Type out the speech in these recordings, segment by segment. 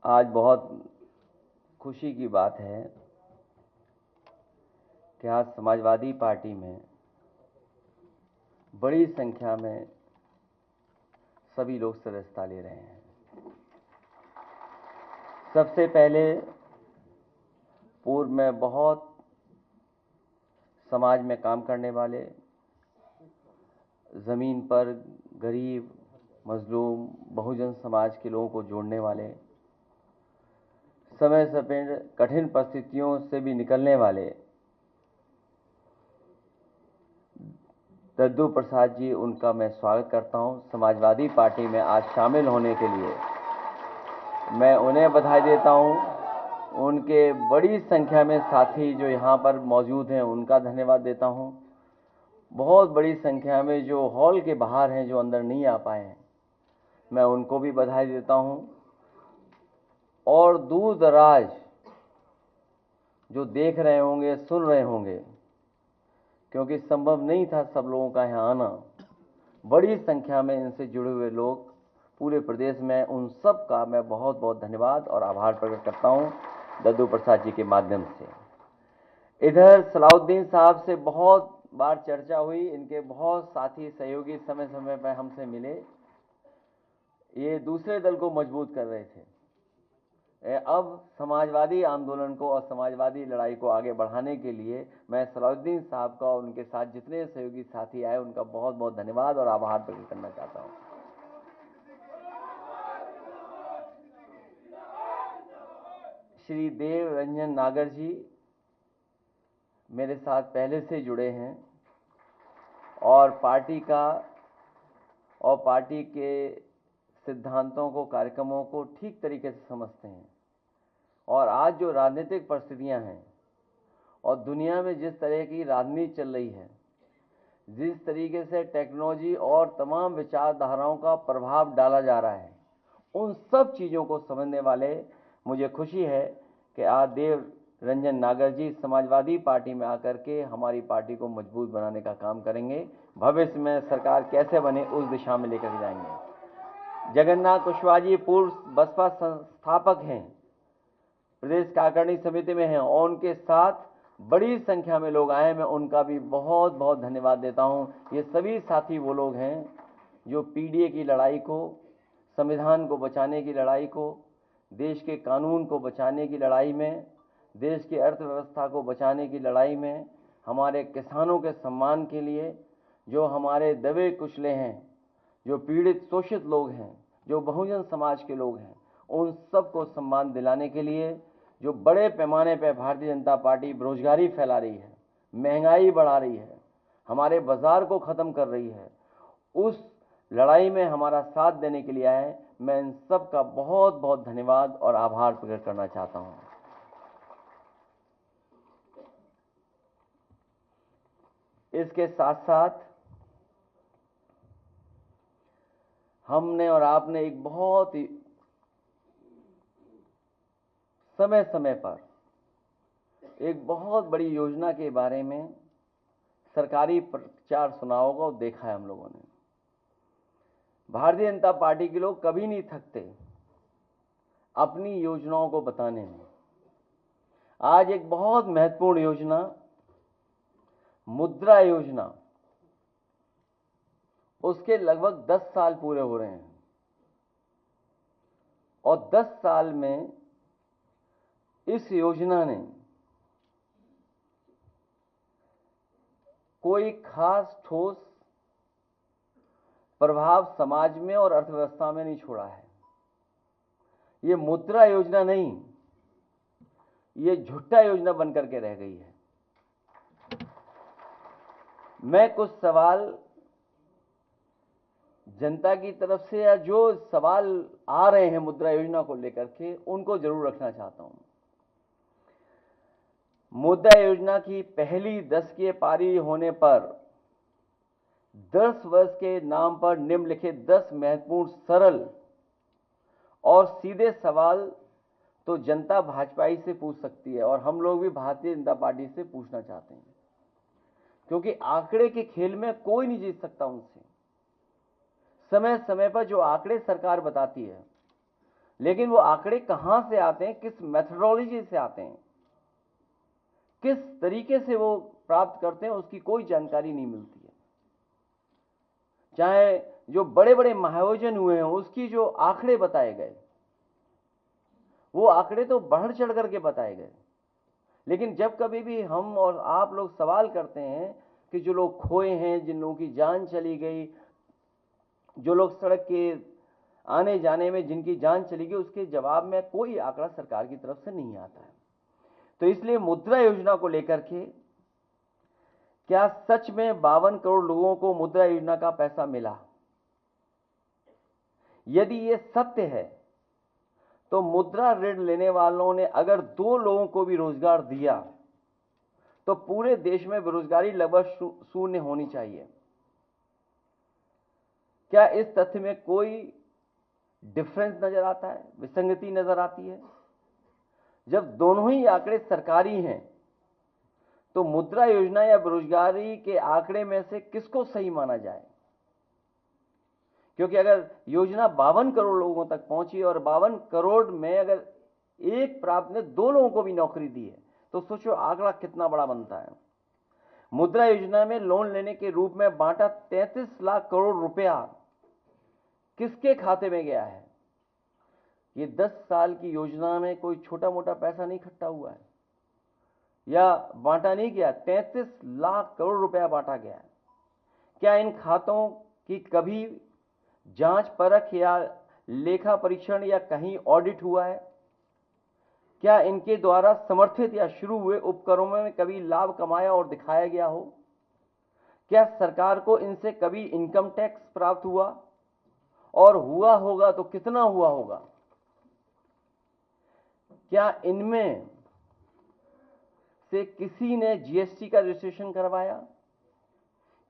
आज बहुत खुशी की बात है कि आज समाजवादी पार्टी में बड़ी संख्या में सभी लोग सदस्यता ले रहे हैं। सबसे पहले पूर्व में बहुत समाज में काम करने वाले, ज़मीन पर गरीब, मजलूम, बहुजन समाज के लोगों को जोड़ने वाले, समय समय कठिन परिस्थितियों से भी निकलने वाले दद्दू प्रसाद जी, उनका मैं स्वागत करता हूं। समाजवादी पार्टी में आज शामिल होने के लिए मैं उन्हें बधाई देता हूं। उनके बड़ी संख्या में साथी जो यहां पर मौजूद हैं, उनका धन्यवाद देता हूं। बहुत बड़ी संख्या में जो हॉल के बाहर हैं, जो अंदर नहीं आ पाए हैं, मैं उनको भी बधाई देता हूं। और दूर दराज जो देख रहे होंगे, सुन रहे होंगे, क्योंकि संभव नहीं था सब लोगों का यहाँ आना, बड़ी संख्या में इनसे जुड़े हुए लोग पूरे प्रदेश में, उन सब का मैं बहुत बहुत धन्यवाद और आभार प्रकट करता हूँ दद्दू प्रसाद जी के माध्यम से। इधर सलाउद्दीन साहब से बहुत बार चर्चा हुई, इनके बहुत साथी सहयोगी समय समय पर हमसे मिले, ये दूसरे दल को मजबूत कर रहे थे। अब समाजवादी आंदोलन को और समाजवादी लड़ाई को आगे बढ़ाने के लिए मैं सलाउद्दीन साहब का और उनके साथ जितने सहयोगी साथी आए, उनका बहुत बहुत धन्यवाद और आभार प्रकट करना चाहता हूं। श्री देव रंजन नागर जी मेरे साथ पहले से जुड़े हैं और पार्टी के सिद्धांतों को, कार्यक्रमों को ठीक तरीके से समझते हैं। और आज जो राजनीतिक परिस्थितियां हैं और दुनिया में जिस तरह की राजनीति चल रही है, जिस तरीके से टेक्नोलॉजी और तमाम विचारधाराओं का प्रभाव डाला जा रहा है, उन सब चीज़ों को समझने वाले, मुझे खुशी है कि आज देव रंजन नागर जी समाजवादी पार्टी में आकर के हमारी पार्टी को मजबूत बनाने का काम करेंगे। भविष्य में सरकार कैसे बने, उस दिशा में लेकर जाएंगे। जगन्नाथ कुशवाहा जी पूर्व बसपा संस्थापक हैं, प्रदेश कार्यकारिणी समिति में हैं, और उनके साथ बड़ी संख्या में लोग आए। मैं उनका भी बहुत बहुत धन्यवाद देता हूं। ये सभी साथी वो लोग हैं जो पीडीए की लड़ाई को, संविधान को बचाने की लड़ाई को, देश के कानून को बचाने की लड़ाई में, देश की अर्थव्यवस्था को बचाने की लड़ाई में, हमारे किसानों के सम्मान के लिए, जो हमारे दबे कुचले हैं, जो पीड़ित शोषित लोग हैं, जो बहुजन समाज के लोग हैं, उन सबको सम्मान दिलाने के लिए जो बड़े पैमाने पर भारतीय जनता पार्टी बेरोजगारी फैला रही है, महंगाई बढ़ा रही है, हमारे बाजार को खत्म कर रही है, उस लड़ाई में हमारा साथ देने के लिए आए। मैं इन सब का बहुत बहुत धन्यवाद और आभार प्रकट करना चाहता हूं। इसके साथ साथ हमने और आपने एक बहुत ही समय समय पर एक बहुत बड़ी योजना के बारे में सरकारी प्रचार सुना होगा और देखा है हम लोगों ने। भारतीय जनता पार्टी के लोग कभी नहीं थकते अपनी योजनाओं को बताने में। आज एक बहुत महत्वपूर्ण योजना, मुद्रा योजना, उसके लगभग 10 साल पूरे हो रहे हैं और 10 साल में इस योजना ने कोई खास ठोस प्रभाव समाज में और अर्थव्यवस्था में नहीं छोड़ा है। ये मुद्रा योजना नहीं, ये झूठा योजना बनकर के रह गई है। मैं कुछ सवाल जनता की तरफ से, या जो सवाल आ रहे हैं मुद्रा योजना को लेकर के, उनको जरूर रखना चाहता हूं। मुद्रा योजना की पहली दशकीय पारी होने पर 10 वर्ष के नाम पर निम्नलिखित 10 महत्वपूर्ण, सरल और सीधे सवाल तो जनता भाजपाई से पूछ सकती है, और हम लोग भी भारतीय जनता पार्टी से पूछना चाहते हैं, क्योंकि आंकड़े के खेल में कोई नहीं जीत सकता उनसे। समय समय पर जो आंकड़े सरकार बताती है, लेकिन वो आंकड़े कहां से आते हैं, किस मेथोडोलॉजी से आते हैं, किस तरीके से वो प्राप्त करते हैं, उसकी कोई जानकारी नहीं मिलती है। चाहे जो बड़े बड़े महाआयोजन हुए हैं उसकी जो आंकड़े बताए गए, वो आंकड़े तो बढ़ चढ़ करके बताए गए, लेकिन जब कभी भी हम और आप लोग सवाल करते हैं कि जो लोग खोए हैं, जिन लोगों की जान चली गई, जो लोग सड़क के आने जाने में जिनकी जान चली गई, उसके जवाब में कोई आंकड़ा सरकार की तरफ से नहीं आता है। तो इसलिए मुद्रा योजना को लेकर के क्या सच में 52 करोड़ लोगों को मुद्रा योजना का पैसा मिला? यदि ये सत्य है तो मुद्रा ऋण लेने वालों ने अगर 2 लोगों को भी रोजगार दिया तो पूरे देश में बेरोजगारी लगभग शून्य होनी चाहिए। क्या इस तथ्य में कोई डिफरेंस नजर आता है, विसंगति नजर आती है? जब दोनों ही आंकड़े सरकारी हैं तो मुद्रा योजना या बेरोजगारी के आंकड़े में से किसको सही माना जाए? क्योंकि अगर योजना 52 करोड़ लोगों तक पहुंची और 52 करोड़ में अगर एक प्राप्त ने 2 लोगों को भी नौकरी दी है तो सोचो आंकड़ा कितना बड़ा बनता है। मुद्रा योजना में लोन लेने के रूप में बांटा 33 लाख करोड़ रुपया किसके खाते में गया है? ये 10 साल की योजना में कोई छोटा मोटा पैसा नहीं इकट्ठा हुआ है या बांटा नहीं गया, 33 लाख करोड़ रुपया बांटा गया है। क्या इन खातों की कभी जांच परख या लेखा परीक्षण या कहीं ऑडिट हुआ है? क्या इनके द्वारा समर्थित या शुरू हुए उपक्रमों में कभी लाभ कमाया और दिखाया गया हो? क्या सरकार को इनसे कभी इनकम टैक्स प्राप्त हुआ, और हुआ होगा तो कितना हुआ होगा? क्या इनमें से किसी ने जीएसटी का रजिस्ट्रेशन करवाया?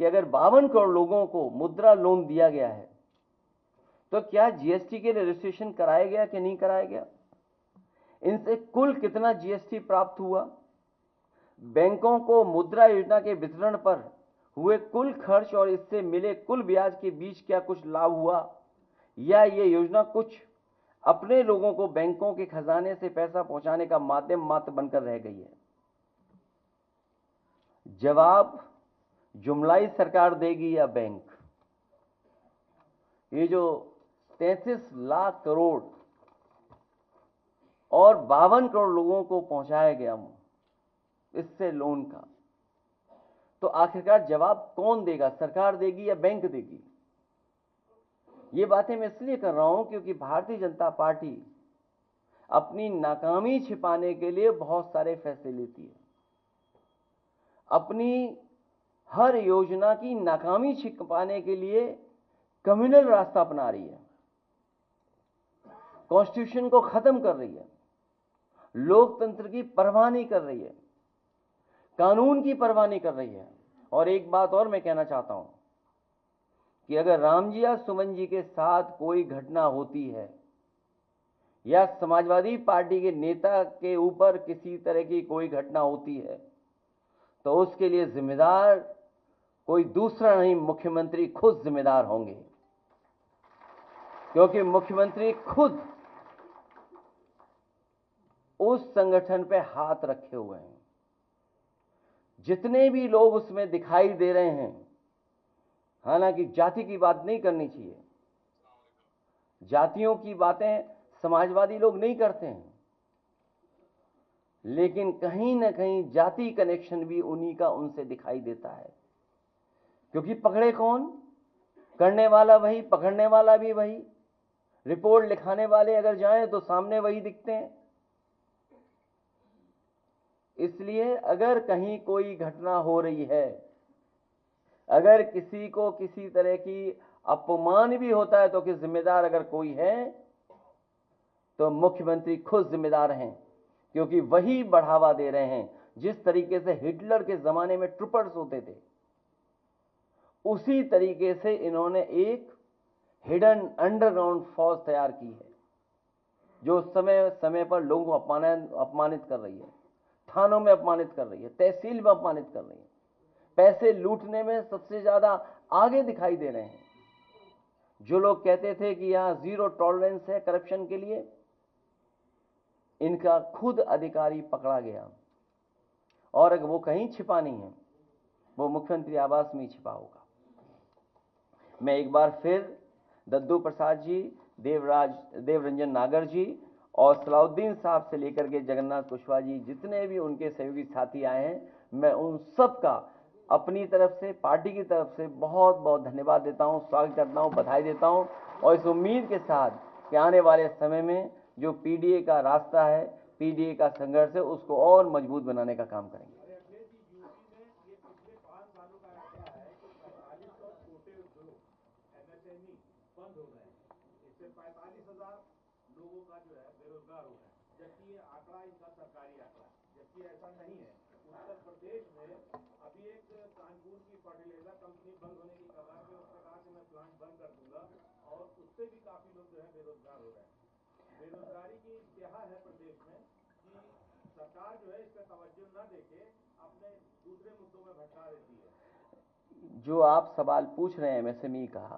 कि अगर 52 करोड़ लोगों को मुद्रा लोन दिया गया है तो क्या जीएसटी के लिए रजिस्ट्रेशन कराया गया कि नहीं कराया गया? इनसे कुल कितना जीएसटी प्राप्त हुआ? बैंकों को मुद्रा योजना के वितरण पर हुए कुल खर्च और इससे मिले कुल ब्याज के बीच क्या कुछ लाभ हुआ, या ये योजना कुछ अपने लोगों को बैंकों के खजाने से पैसा पहुंचाने का माध्यम मात्र बनकर रह गई है? जवाब जुमलाई सरकार देगी या बैंक? ये जो 33 लाख करोड़ और 52 करोड़ लोगों को पहुंचाया गया इससे लोन का, तो आखिरकार जवाब कौन देगा, सरकार देगी या बैंक देगी? ये बातें मैं इसलिए कर रहा हूं क्योंकि भारतीय जनता पार्टी अपनी नाकामी छिपाने के लिए बहुत सारे फैसले लेती है। अपनी हर योजना की नाकामी छिपाने के लिए कम्युनल रास्ता अपना रही है, कॉन्स्टिट्यूशन को खत्म कर रही है, लोकतंत्र की परवाह नहीं कर रही है, कानून की परवाह नहीं कर रही है। और एक बात और मैं कहना चाहता हूं कि अगर राम जी या सुमन जी के साथ कोई घटना होती है या समाजवादी पार्टी के नेता के ऊपर किसी तरह की कोई घटना होती है तो उसके लिए जिम्मेदार कोई दूसरा नहीं, मुख्यमंत्री खुद जिम्मेदार होंगे, क्योंकि मुख्यमंत्री खुद उस संगठन पे हाथ रखे हुए हैं। जितने भी लोग उसमें दिखाई दे रहे हैं, हालांकि जाति की बात नहीं करनी चाहिए, जातियों की बातें समाजवादी लोग नहीं करते हैं, लेकिन कहीं ना कहीं जाति कनेक्शन भी उन्हीं का उनसे दिखाई देता है। क्योंकि पकड़े कौन, करने वाला वही, पकड़ने वाला भी वही, रिपोर्ट लिखाने वाले अगर जाएं तो सामने वही दिखते हैं। इसलिए अगर कहीं कोई घटना हो रही है, अगर किसी को किसी तरह की अपमान भी होता है तो कि जिम्मेदार अगर कोई है तो मुख्यमंत्री खुद जिम्मेदार हैं, क्योंकि वही बढ़ावा दे रहे हैं। जिस तरीके से हिटलर के जमाने में ट्रूपर्स होते थे, उसी तरीके से इन्होंने एक हिडन अंडरग्राउंड फौज तैयार की है जो समय समय पर लोगों को अपमानित कर रही है, थानों में अपमानित कर रही है, तहसील में अपमानित कर रही है, पैसे लूटने में सबसे ज्यादा आगे दिखाई दे रहे हैं। जो लोग कहते थे कि यहां जीरो टॉलरेंस है करप्शन के लिए, इनका खुद अधिकारी पकड़ा गया और अगर वो कहीं छिपा नहीं है, वो मुख्यमंत्री आवास में ही छिपा होगा। मैं एक बार फिर दद्दू प्रसाद जी, देवरंजन नागर जी और सलाउद्दीन साहब से लेकर के जगन्नाथ कुशवाहा जी, जितने भी उनके सहयोगी साथी आए हैं, मैं उन सब का अपनी तरफ से, पार्टी की तरफ से बहुत बहुत धन्यवाद देता हूं, स्वागत करता हूं, बधाई देता हूं और इस उम्मीद के साथ कि आने वाले समय में जो पीडीए का रास्ता है, पीडीए का संघर्ष है, उसको और मजबूत बनाने का काम करेंगे। बंद हो गए, इससे 45,000 लोगों का जो है बेरोजगार हो गए, जबकि ये आंकड़ा इनका सरकारी आंकड़ा, जबकि ऐसा नहीं है। उत्तर प्रदेश में अभी एक कानपुर की फर्टिलाइजर कंपनी बंद होने की कगार पे, उसने कहा कि मैं प्लांट बंद कर दूंगा और उससे भी काफी लोग जो है बेरोजगार हो रहे हैं। बेरोजगारी की इंतहा है प्रदेश में कि सरकार जो है इस पर तवज्जो न देके अपने दूसरे मुद्दों में भटका देती है। जो आप सवाल पूछ रहे हैं एमएसएमई का,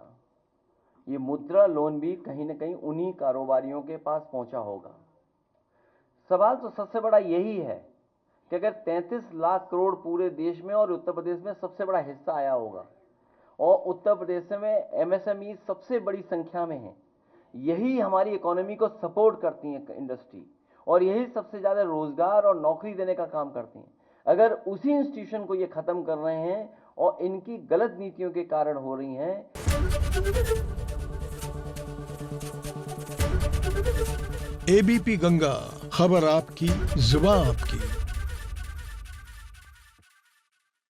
ये मुद्रा लोन भी कहीं ना कहीं उन्हीं कारोबारियों के पास पहुंचा होगा। सवाल तो सबसे बड़ा यही है कि अगर 33 लाख करोड़ पूरे देश में और उत्तर प्रदेश में सबसे बड़ा हिस्सा आया होगा और उत्तर प्रदेश में एमएसएमई सबसे बड़ी संख्या में है, यही हमारी इकोनॉमी को सपोर्ट करती है इंडस्ट्री, और यही सबसे ज्यादा रोजगार और नौकरी देने का काम करती हैं। अगर उसी इंस्टीट्यूशन को ये खत्म कर रहे हैं और इनकी गलत नीतियों के कारण हो रही हैं। एबीपी गंगा, खबर आपकी, जुबान आपकी।